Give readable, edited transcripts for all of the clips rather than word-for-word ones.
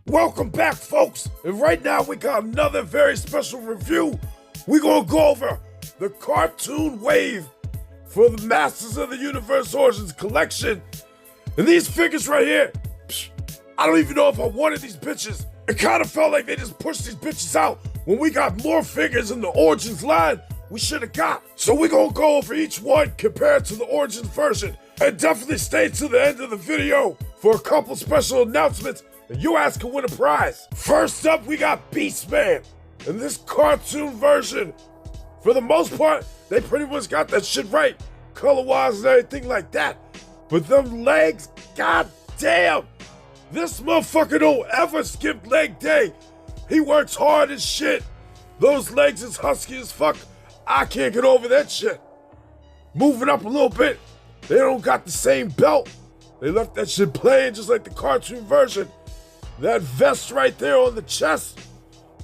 Welcome back, folks, and right now we got another very special review. We're gonna go over the cartoon wave for the Masters of the Universe Origins collection. And these figures right here, I don't even know if I wanted these bitches. It kind of felt like they just pushed these bitches out when we got more figures in the Origins line we should have got. So we're gonna go over each one compared to the Origins version. And definitely stay to the end of the video for a couple special announcements and your ass can win a prize. First up, we got Beastman. In this cartoon version, for the most part, they pretty much got that shit right, color-wise and everything like that. But them legs, god damn, this motherfucker don't ever skip leg day. He works hard as shit. Those legs is husky as fuck. I can't get over that shit. Moving up a little bit, they don't got the same belt. They left that shit plain just like the cartoon version. That vest right there on the chest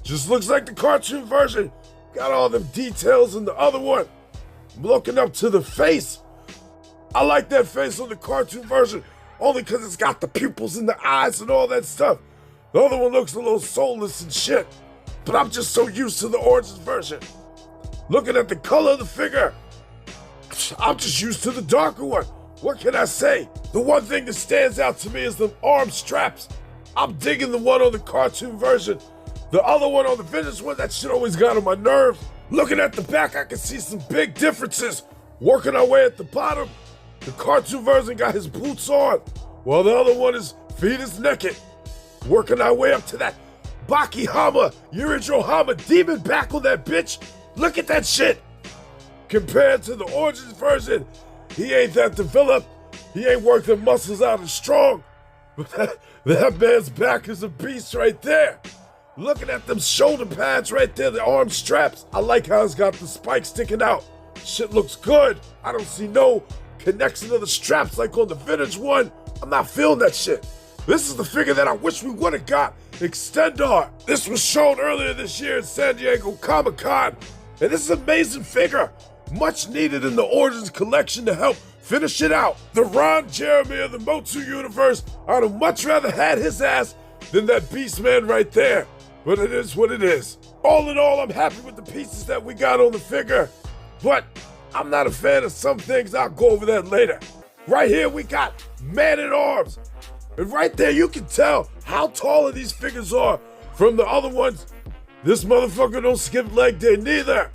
just looks like the cartoon version. Got all them details in the other one. I'm looking up to the face. I like that face on the cartoon version only because it's got the pupils in the eyes and all that stuff. The other one looks a little soulless and shit. But I'm just so used to the Origins version. Looking at the color of the figure, I'm just used to the darker one. What can I say? The one thing that stands out to me is the arm straps. I'm digging the one on the cartoon version. The other one on the vintage one, that shit always got on my nerves. Looking at the back, I can see some big differences. Working our way at the bottom, the cartoon version got his boots on, while the other one is feet is naked. Working our way up to that Baki Hama, Yurijo Hama demon back on that bitch. Look at that shit. Compared to the Origins version, he ain't that developed. He ain't worked the muscles out as strong. But that man's back is a beast right there. Looking at them shoulder pads right there, the arm straps. I like how it's got the spikes sticking out. Shit looks good. I don't see no connection to the straps like on the vintage one. I'm not feeling that shit. This is the figure that I wish we would have got, Extendar. This was shown earlier this year in San Diego Comic-Con. And this is an amazing figure. Much needed in the Origins collection to help finish it out. The Ron Jeremy of the Motu universe, I'd have much rather had his ass than that Beastman right there. But it is what it is. All in all, I'm happy with the pieces that we got on the figure. But I'm not a fan of some things. I'll go over that later. Right here, we got Man-at-Arms. And right there, you can tell how tall these figures are from the other ones. This motherfucker don't skip leg day neither.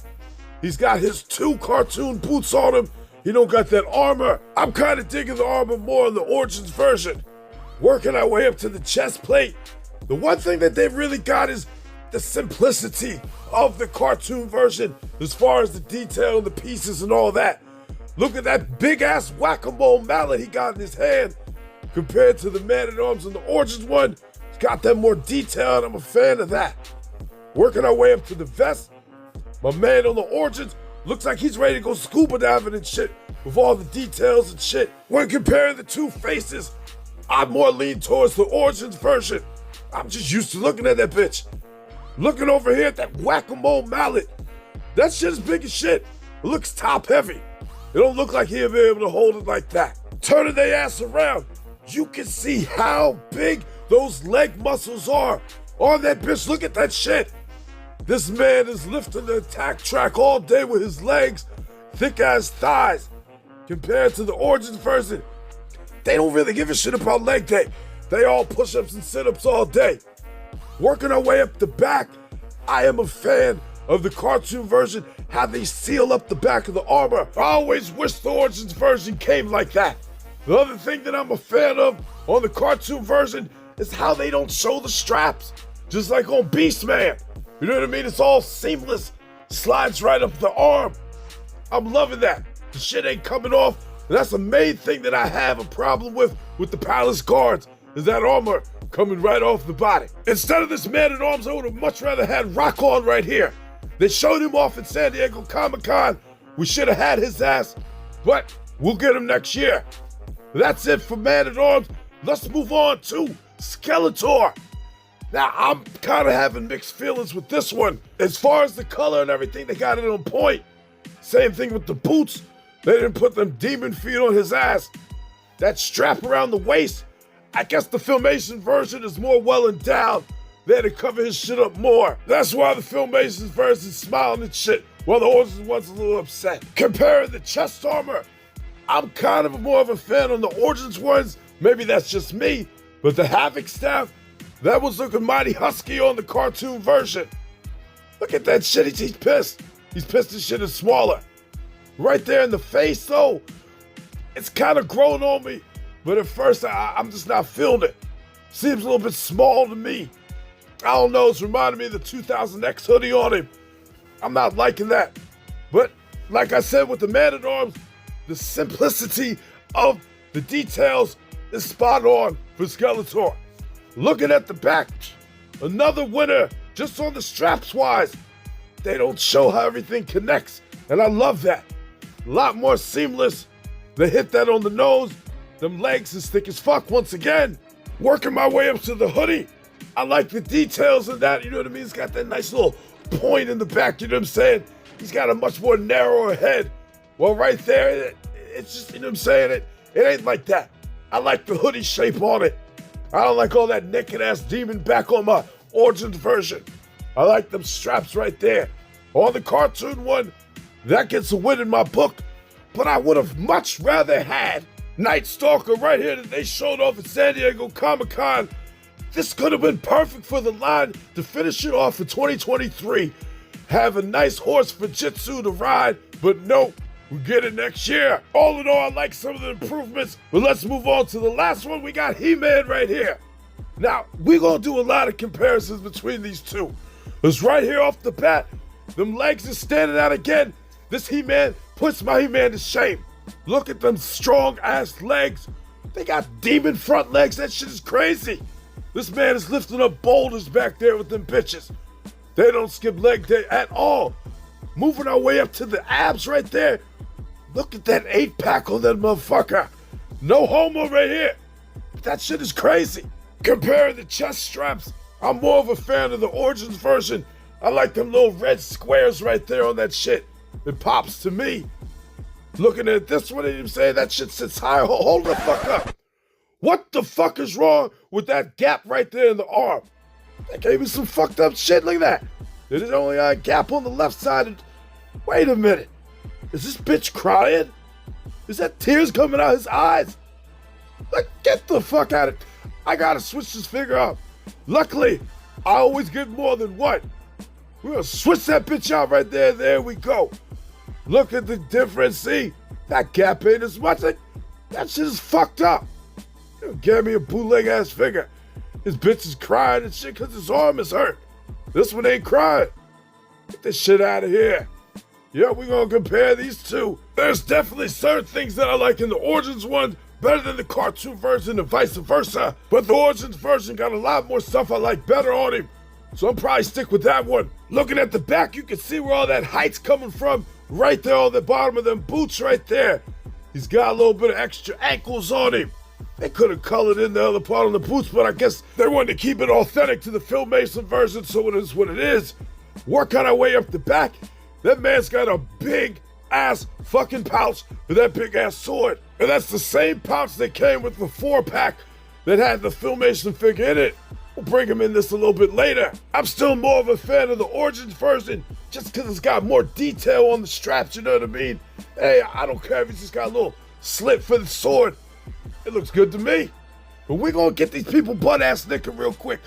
He's got his 2 cartoon boots on him. He don't got that armor. I'm kind of digging the armor more in the Origins version. Working our way up to the chest plate. The one thing that they've really got is the simplicity of the cartoon version as far as the detail and the pieces and all that. Look at that big ass whack-a-mole mallet he got in his hand compared to the Man-at-Arms in the Origins one. It's got that more detail and I'm a fan of that. Working our way up to the vest. My man on the Origins looks like he's ready to go scuba diving and shit with all the details and shit. When comparing the 2 faces, I'm more lean towards the Origins version. I'm just used to looking at that bitch. Looking over here at that whack-a-mole mallet. That shit is big as shit. It looks top heavy. It don't look like he'll be able to hold it like that. Turning their ass around, you can see how big those leg muscles are on that bitch. Look at that shit. This man is lifting the attack track all day with his legs, thick ass thighs. Compared to the Origins version, they don't really give a shit about leg day. They all push-ups and sit-ups all day. Working our way up the back, I am a fan of the cartoon version, how they seal up the back of the armor. I always wish the Origins version came like that. The other thing that I'm a fan of on the cartoon version is how they don't show the straps, just like on Beastman. You know what I mean? It's all seamless, slides right up the arm. I'm loving that. The shit ain't coming off. And that's the main thing that I have a problem with the Palace Guards, is that armor coming right off the body. Instead of this Man-at-Arms, I would have much rather had Rock On right here. They showed him off at San Diego Comic-Con. We should have had his ass, but we'll get him next year. That's it for Man-at-Arms. Let's move on to Skeletor. Now, I'm kind of having mixed feelings with this one. As far as the color and everything, they got it on point. Same thing with the boots. They didn't put them demon feet on his ass. That strap around the waist, I guess the Filmation version is more well endowed. They had to cover his shit up more. That's why the Filmation version is smiling and shit, while the Origins one's a little upset. Comparing the chest armor, I'm kind of more of a fan on the Origins ones. Maybe that's just me, but the Havoc staff, that was looking mighty husky on the cartoon version. Look at that shit, he's pissed. He's pissed this shit is smaller. Right there in the face though, it's kind of growing on me, but at first I'm just not feeling it. Seems a little bit small to me. I don't know, it's reminding me of the 2000X hoodie on him. I'm not liking that. But like I said with the Man-at-Arms, the simplicity of the details is spot on for Skeletor. Looking at the back, another winner just on the straps wise. They don't show how everything connects, and I love that. A lot more seamless. They hit that on the nose. Them legs is thick as fuck once again. Working my way up to the hoodie. I like the details of that, you know what I mean? It's got that nice little point in the back, you know what I'm saying? He's got a much more narrower head. Well, right there, it's just, you know what I'm saying? It ain't like that. I like the hoodie shape on it. I don't like all that naked ass demon back on my Origins version. I like them straps right there. On the cartoon one, that gets a win in my book, but I would have much rather had Night Stalker right here that they showed off at San Diego Comic-Con. This could have been perfect for the line to finish it off for 2023. Have a nice horse for Jitsu to ride, but no, we get it next year. All in all, I like some of the improvements, but let's move on to the last one. We got He-Man right here. Now, we're going to do a lot of comparisons between these two. Because right here off the bat, them legs are standing out again. This He-Man puts my He-Man to shame. Look at them strong-ass legs. They got demon front legs. That shit is crazy. This man is lifting up boulders back there with them bitches. They don't skip leg day at all. Moving our way up to the abs right there. Look at that 8-pack on that motherfucker. No homo right here. That shit is crazy. Comparing the chest straps, I'm more of a fan of the Origins version. I like them little red squares right there on that shit. It pops to me. Looking at this one, I'm saying that shit sits high. Hold the fuck up. What the fuck is wrong with that gap right there in the arm? That gave me some fucked up shit. Look at that. There's only a gap on the left side. Wait a minute. Is this bitch crying? Is that tears coming out his eyes? Like, get the fuck out of it. I gotta switch this figure up. Luckily, I always get more than one. We're gonna switch that bitch out right there. There we go. Look at the difference. See, that gap ain't as much. Like, that shit is fucked up. You gave me a bootleg ass figure. His bitch is crying and shit because his arm is hurt. This one ain't crying. Get this shit out of here. Yeah, we're gonna compare these two. There's definitely certain things that I like in the Origins one better than the cartoon version and vice versa. But the Origins version got a lot more stuff I like better on him. So I'll probably stick with that one. Looking at the back, you can see where all that height's coming from. Right there on the bottom of them boots right there. He's got a little bit of extra ankles on him. They could have colored in the other part on the boots, but I guess they wanted to keep it authentic to the Filmation version, so it is what it is. Working our way up the back, that man's got a big ass fucking pouch for that big ass sword. And that's the same pouch that came with the 4-pack that had the Filmation figure in it. We'll bring him in this a little bit later. I'm still more of a fan of the Origins version just because it's got more detail on the straps, you know what I mean? Hey, I don't care if it's just got a little slit for the sword. It looks good to me. But we're gonna get these people butt-ass naked real quick.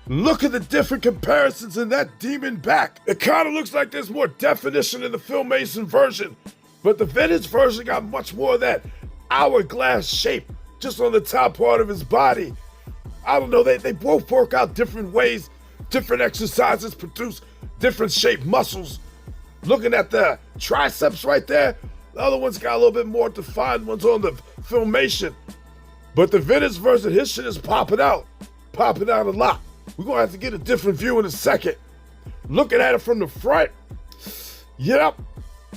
Look at the different comparisons in that demon back. It kind of looks like there's more definition in the Filmation version, but the vintage version got much more of that hourglass shape just on the top part of his body. I don't know, they both work out different ways. Different exercises produce different shaped muscles. Looking at the triceps right there, the other one's got a little bit more defined ones on the Filmation. But the vintage version, his shit is popping out a lot. We're gonna have to get a different view in a second. Looking at it from the front, yep,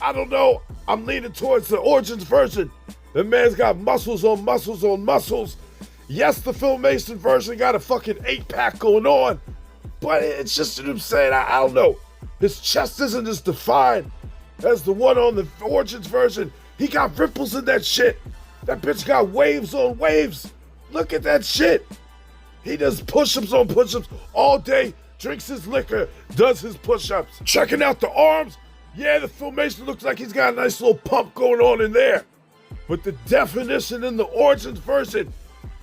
I don't know. I'm leaning towards the Origins version. The man's got muscles on muscles on muscles. Yes, the Filmation version got a fucking 8-pack going on, but it's just, you know what I'm saying, I don't know. His chest isn't as defined as the one on the Origins version. He got ripples in that shit. That bitch got waves on waves. Look at that shit. He does push-ups on push-ups all day, drinks his liquor, does his push-ups. Checking out the arms. Yeah, the Filmation looks like he's got a nice little pump going on in there. But the definition in the Origins version,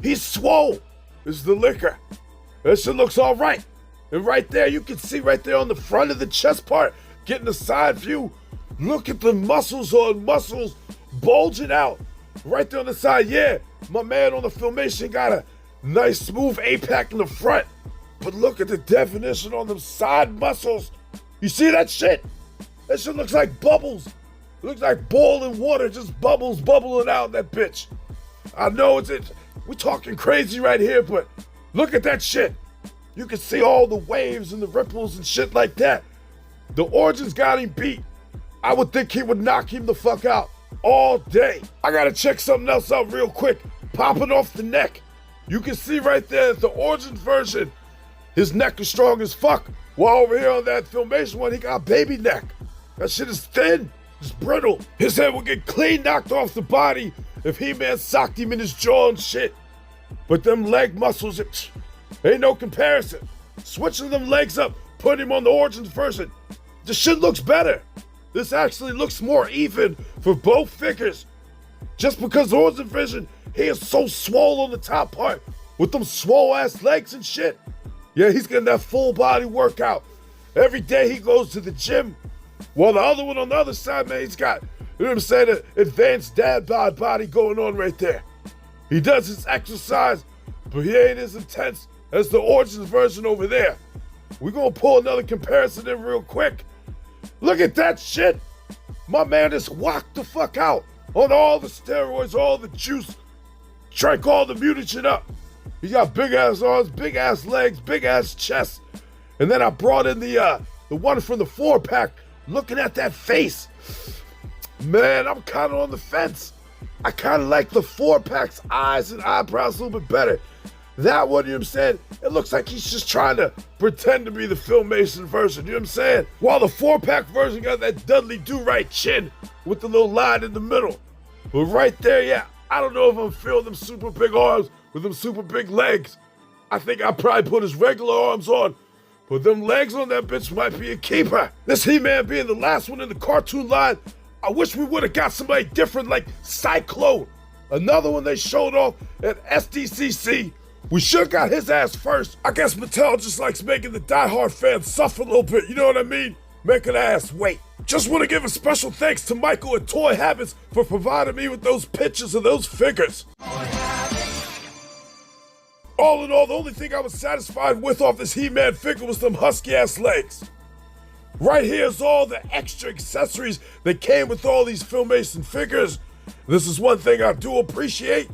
he's swole. Is the liquor. That shit looks all right. And right there, you can see right there on the front of the chest part, getting a side view. Look at the muscles on muscles bulging out. Right there on the side, yeah, my man on the Filmation got a nice smooth APAC in the front. But look at the definition on them side muscles. You see that shit? That shit looks like bubbles. It looks like boiling water, just bubbles bubbling out that bitch. I know we're talking crazy right here, but look at that shit. You can see all the waves and the ripples and shit like that. The Origins got him beat. I would think he would knock him the fuck out all day. I gotta check something else out real quick. Popping off the neck. You can see right there the Origins version, his neck is strong as fuck. While over here on that Filmation one, he got baby neck. That shit is thin, it's brittle. His head would get clean knocked off the body if He-Man socked him in his jaw and shit. But them leg muscles, ain't no comparison. Switching them legs up, putting him on the Origins version, the shit looks better. This actually looks more even for both figures. Just because the Origins version, he is so swole on the top part with them swole ass legs and shit. Yeah, he's getting that full body workout. Every day he goes to the gym. While the other one on the other side, man, he's got, you know what I'm saying, an advanced dad bod body going on right there. He does his exercise, but he ain't as intense as the Origins version over there. We're gonna pull another comparison in real quick. Look at that shit. My man just whacked the fuck out on all the steroids, all the juice, drank all the mutagen up. He got big ass arms, big ass legs, big ass chest. And then I brought in the one from the 4-pack, looking at that face. Man, I'm kind of on the fence. I kind of like the 4-pack's eyes and eyebrows a little bit better. That one, you know what I'm saying? It looks like he's just trying to pretend to be the Filmation version, you know what I'm saying? While the 4-pack version got that Dudley Do-Right chin with the little line in the middle. But right there, yeah, I don't know if I'm feeling them super big arms with them super big legs. I think I'll probably put his regular arms on, but them legs on that bitch might be a keeper. This He-Man being the last one in the cartoon line, I wish we would have got somebody different like Cyclone. Another one they showed off at SDCC. We should have got his ass first. I guess Mattel just likes making the diehard fans suffer a little bit, you know what I mean? Make an ass wait. Just want to give a special thanks to Michael at Toy Habits for providing me with those pictures of those figures. All in all, the only thing I was satisfied with off this He-Man figure was them husky-ass legs. Right here's all the extra accessories that came with all these Filmation figures. This is one thing I do appreciate.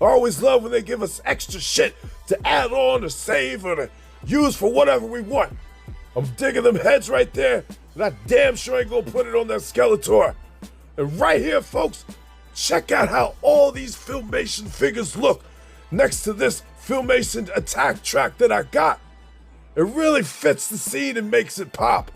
I always love when they give us extra shit to add on or save or to use for whatever we want. I'm digging them heads right there, and I damn sure ain't gonna put it on that Skeletor. And right here, folks, check out how all these Filmation figures look next to this Filmation attack track that I got. It really fits the scene and makes it pop.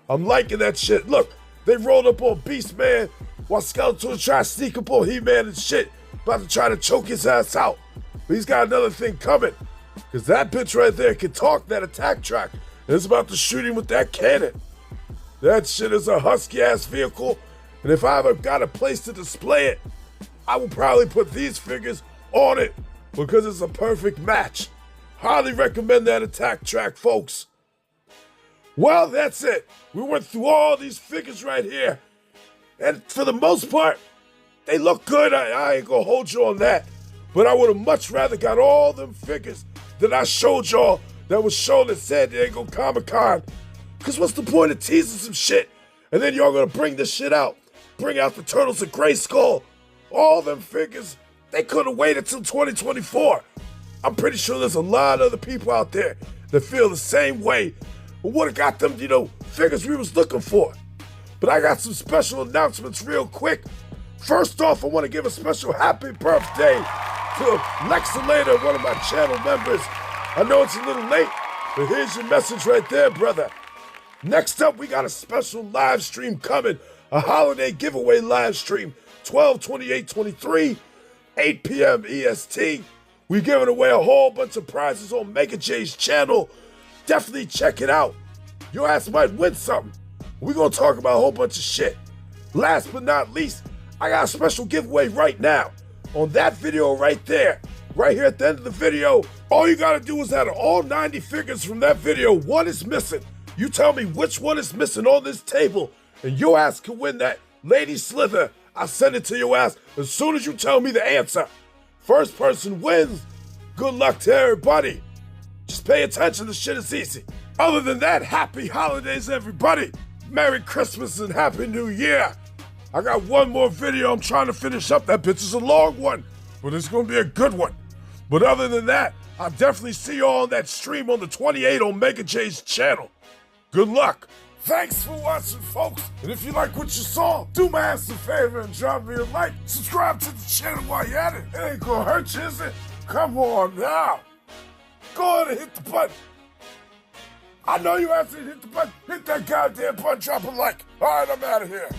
I'm liking that shit. Look, they rolled up on Beast Man while Skeletor tried to sneak up on He-Man and shit, about to try to choke his ass out. But he's got another thing coming, because that bitch right there can talk, that attack track, and it's about to shoot him with that cannon. That shit is a husky-ass vehicle, and if I ever got a place to display it, I will probably put these figures on it, because it's a perfect match. Highly recommend that attack track, folks. Well, that's it. We went through all these figures right here, and for the most part, they look good. I ain't gonna hold you on that, but I would have much rather got all them figures that I showed y'all that was shown at San Diego Comic-Con. Cause what's the point of teasing some shit, and then y'all gonna bring this shit out, bring out the Turtles of Grayskull, all them figures, they could have waited till 2024. I'm pretty sure there's a lot of other people out there that feel the same way, and would have got them, figures we was looking for. But I got some special announcements real quick. First off, I want to give a special happy birthday to Lexalator, one of my channel members. I know it's a little late, but here's your message right there, brother. Next up, we got a special live stream coming, a holiday giveaway live stream, 12/28/23, 8 p.m. EST. We're giving away a whole bunch of prizes on Mega J's channel. Definitely check it out. Your ass might win something. We're gonna talk about a whole bunch of shit. Last but not least, I got a special giveaway right now. On that video right there, right here at the end of the video, all you gotta do is out of all 90 figures from that video, one is missing. You tell me which one is missing on this table, and your ass can win that Lady Slither. I'll send it to your ass as soon as you tell me the answer. First person wins. Good luck to everybody. Just pay attention, the shit is easy. Other than that, happy holidays, everybody. Merry Christmas and Happy New Year. I got one more video I'm trying to finish up. That bitch is a long one, but it's gonna be a good one. But other than that, I'll definitely see you all on that stream on the 28th on Mega J's channel. Good luck. Thanks for watching, folks. And if you like what you saw, do my ass a favor and drop me a like. Subscribe to the channel while you're at it. It ain't gonna hurt you, is it? Come on now. Go ahead and hit the button. I know you have to hit the button. Hit that goddamn button, drop a like. All right, I'm out of here.